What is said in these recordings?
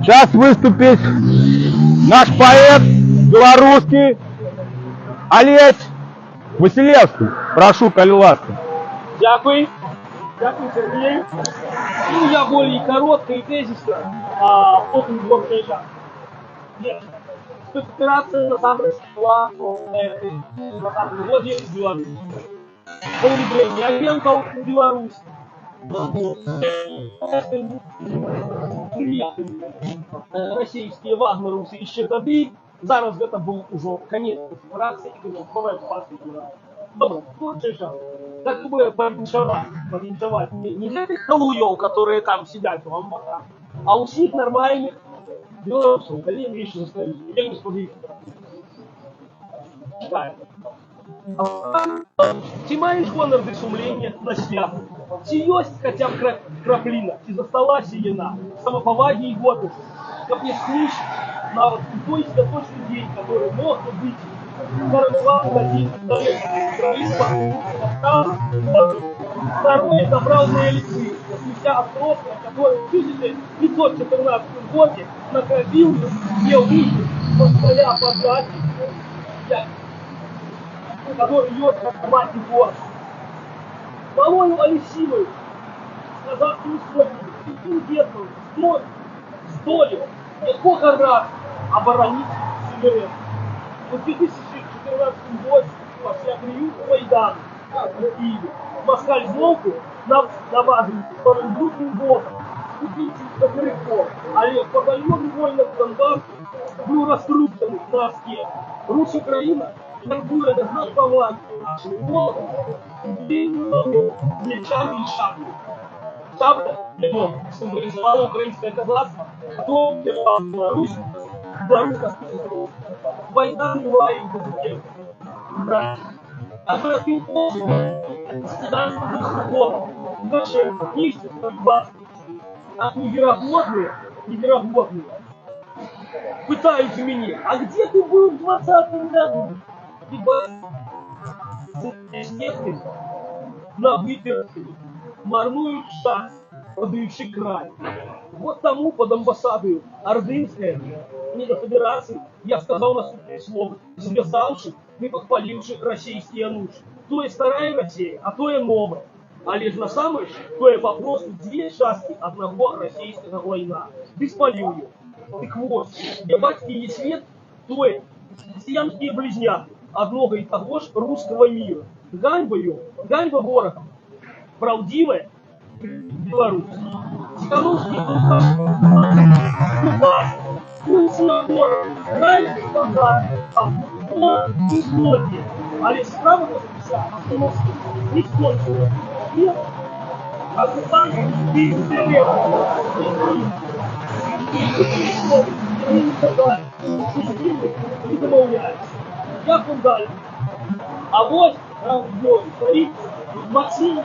Сейчас выступит наш поэт белорусский Олесь Василевский. Прошу, коли ласка. Дякую. Дякую, Сергей. Ну, я более коротко и тезисно, а потом двор приезжать. Нет. Спецоперация на самом деле была в 20 году в Беларуси. Появление агентов в Беларуси. Российские вагнеровцы еще тоді. Зараз это был уже конец операции, и новая фаза. Добре, ну что, так бы повинцевать не для тех халуев, которые там сидят в амбарах, а у всех нормальных белорусов, коллег еще zostali. Я не сподіваюся. Ці маєш гонор до сумлення на свято? Ці ёсць хотя б крапліна, ці засталася яна, самопаваги и годности, как не слышишь, нават у той святочный день, который мог бы быть коронованным один второе забрал на лицы, спустя отростка, который в 1514 году накопил где выжил, постоя подать, который ее как мать и город. Малою Алексеевой сказав устроить детную столю, сколько раз оборонить суверен. В 2014 году после приюта Майдана в Киеве Москаль Волку на базу группу ВОКа купить Кокоряков, але батальон вольных Донбасса был раскручен на оске. Русь-Украина торгует гнотовать ВОКом, мечами и шаблей. Шабля символизовала украинское казахство, кто Беларусь, белорусская война была и в а городским наши книжки, а невероятные, пытаются меня, а где ты был в 20-м году? Ты на выперке марнуют шанс, подающий край. Вот тому под амбассадою Ордынской недофедерации я сказал наступное слово, связавши и подпаливши российские нуши. То есть старая Россия, а то и новая. А лишь на самой, то и вопрос две части одного российского война. Беспалил ее. Так вот, где батьки и свет, то и христианские близняты одного и того же русского мира. Ганьба ее, ганьба ворога. Правдивая Беларусь. Тихановский але справа не скончила. Нет, а купание и не домовляются. Як он далі? А вот стоит Максим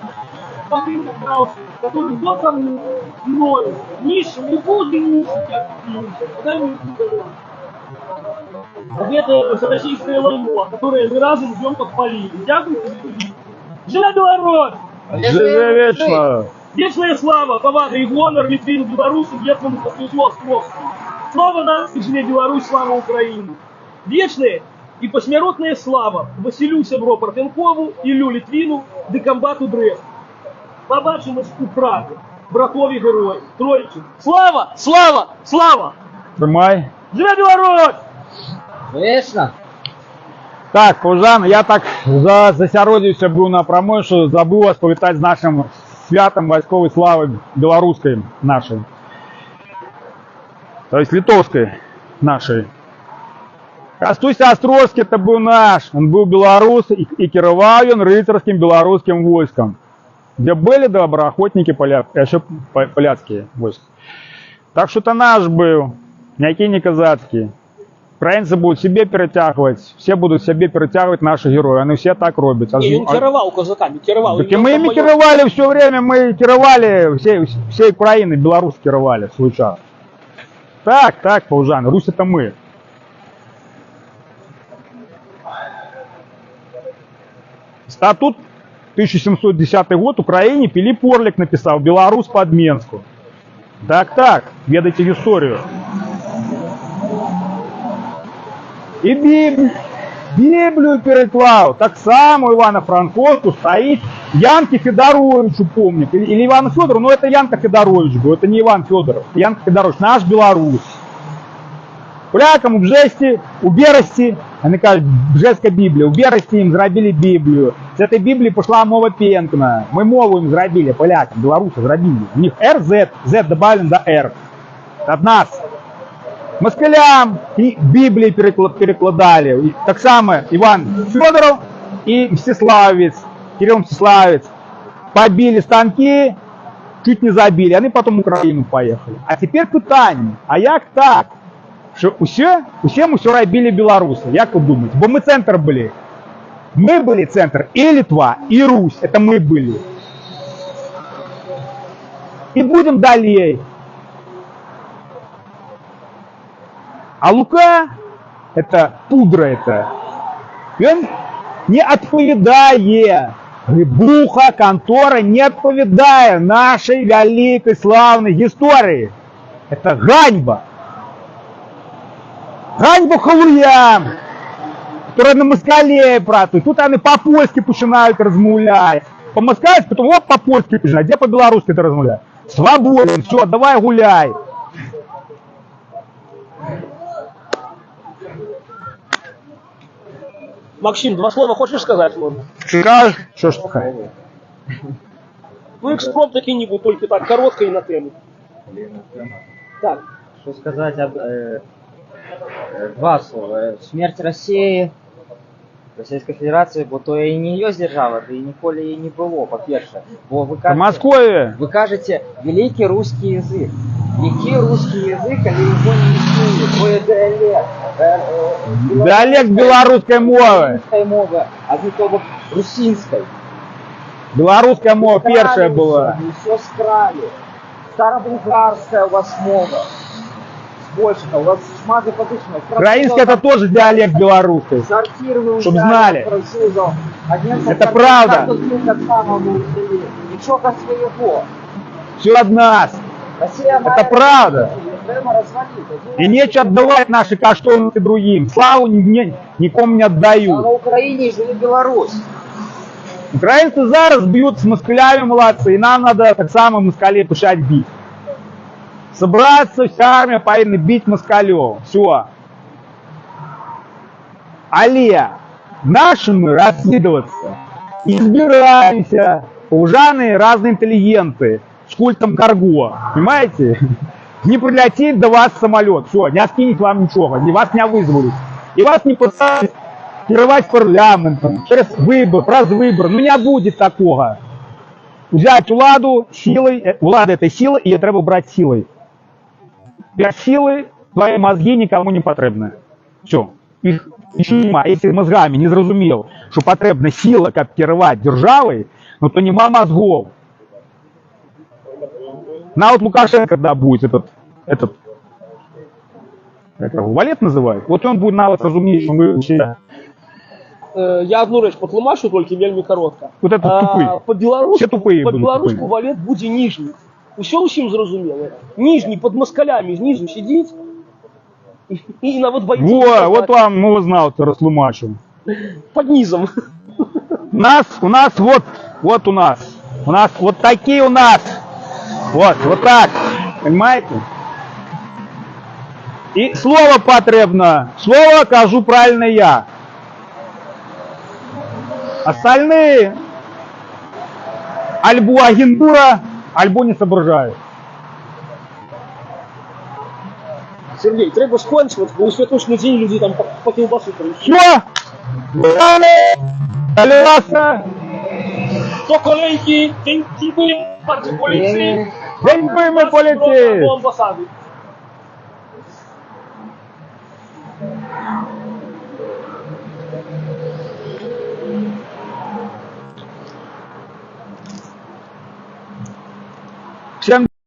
который был со мной, Миша, не буду это российское лайно, которое мы разом ждем подпалили. Дякую. Живе Беларусь! Живе вечно! Вечная слава, повага и гонор Литвину, Беларуси, Гетману, Послезловскому. Слава нации, живе Беларусь, слава Украине. Вечная и посмертная слава Василю Сябро Парфенкову, Іллю Литвину, декомбату Дрест. Побачимось у Прагі, братові герої, Троїчі. Слава! Слава! Слава! Тримай. Живе Беларусь! Вечно. Так, Пужан, я так засяродзіўся быў на прамой, что забыл вас повітаць з нашим святом войсковой славы белорусской нашей. То есть литовской нашей. Кастусь Островский это был наш, он был белорус и кіраваў ён рыцарскім белорусским войском, где были доброохотники еще поляцкие войска. Так что это наш был, никакие не казацкие. Украинцы будут себе перетягивать, все будут себе перетягивать наши герои, они все так робят. Не, он кировал казаками, кировал. Так и мы ими кировали все время, мы кировали всей Украины, Беларусь кировали случайно. Так, Паужан, Русь это мы. Статут 1710 год Украине Пилип Орлик написал, Беларусь под Менску. Так, ведайте историю. І Біблію переклав. Так само Ивано-Франковску стоит Янке Федоровичу, помнит. Или Ивану Федорову, но это Янка Федорович был, это не Иван Федоров. Янка Федорович, наш белорус. Полякам у Бжесті, у Бересті, вони кажуть, Бжеська Біблія, у Бересті їм зробили Біблію. З цієї Біблії пішла мова Пенкна. Ми мову їм зробили, полякам, білорусам зробили. У них R, Z добавлен до R. От нас. Москалям и Библии перекладали. И так само Иван Федоров и Мстиславец, Кирилл Мстиславец побили станки, чуть не забили, они потом в Украину поехали. А теперь питание, а як так? Що усе робили білоруси, як ви думаєте? Бо ми центр були. Мы были центр и Литва, и Русь, это мы были. И будем далее. А Лука, это пудра это, и он не отповедає, Глибуха контора не отповедає нашей великой славной истории. Это ганьба. Ганьба халуям, которые на москале працують. Тут они по-польски починають розмовляти. По-москальски, потом вот по-польски починають, где по-белорусски это розмовляють. Свободен, все, давай гуляй. Максим, два слова хочешь сказать? Скажешь, что ж такое? Ну, экспромт какие-нибудь, только так, коротко и на тему. Так. Что сказать об... два слова. Смерть России, Российской Федерации, бо то і не її держава, то і ніколи її не було, по-перше. Бо ви В кажете, Москве. ви кажете, великий русский язик. Який русский язик, коли його не існує? То є диалект. Диалект белорусской мовы. Русской мовы, а не того русинской. Белорусская мова первая была. Все скрали. Старобулгарская у вас мова. Больше-то, у вас шматы подушные. Украинский это тоже диалект белорусский. Сортир вы Чтоб взяли знали. французов. Это правда. Ничего своего. Все от нас. Россия Это правда. И нечего отдавать наши каштовности другим. Славу никому не А отдают. на Украине живе Беларусь. Украинцы зараз бьют с москалями молодцы, и нам надо так само москалей пушать бить. Собраться, вся армия повинна бить москалев. Все. Але нашим раскидываться не собираемся. Ужаные разные интеллигенты с культом Карго. Понимаете? Не прилетит до вас самолет. Все, не откинет вам ничего. Вас не вызвали. И вас не посадят керовать парламентом. Через выбор, выбор. Ну не будет такого. Взять владу силой. Влада это сила, и ее треба брать силой. Без силы твои мозги никому не потребны. Все. Их нема. Если мозгами не зрозумел, что потребна сила, как керовать державой, ну то нема мозгов. На вот Лукашенко, когда будет этот как его, валет называют, вот он будет на вас разумеешь, что мы все. Я одну речь потлумачу, тільки вельми коротко. Вот это тупые. Все тупые По были, білоруську тупые. валет буде ніжній. Усьо усім зрозуміло. Ніжній, під москалями знизу сидить. І на вот бойців. Вот вам, ну знал, ты растлумачил. Під низом. У нас вот у нас вот такие у нас. Вот так, понимаете? И слово потребно, слово кажу правильно я. Остальные альбо агентура, альбо не соображают. Сергій, треба скончувати, бо у святочний день люди там по кілбасу прийшли. Все! Колеса! То kolejki, dziękujemy bardzo policji. Dziękujemy policji! Do ambasady.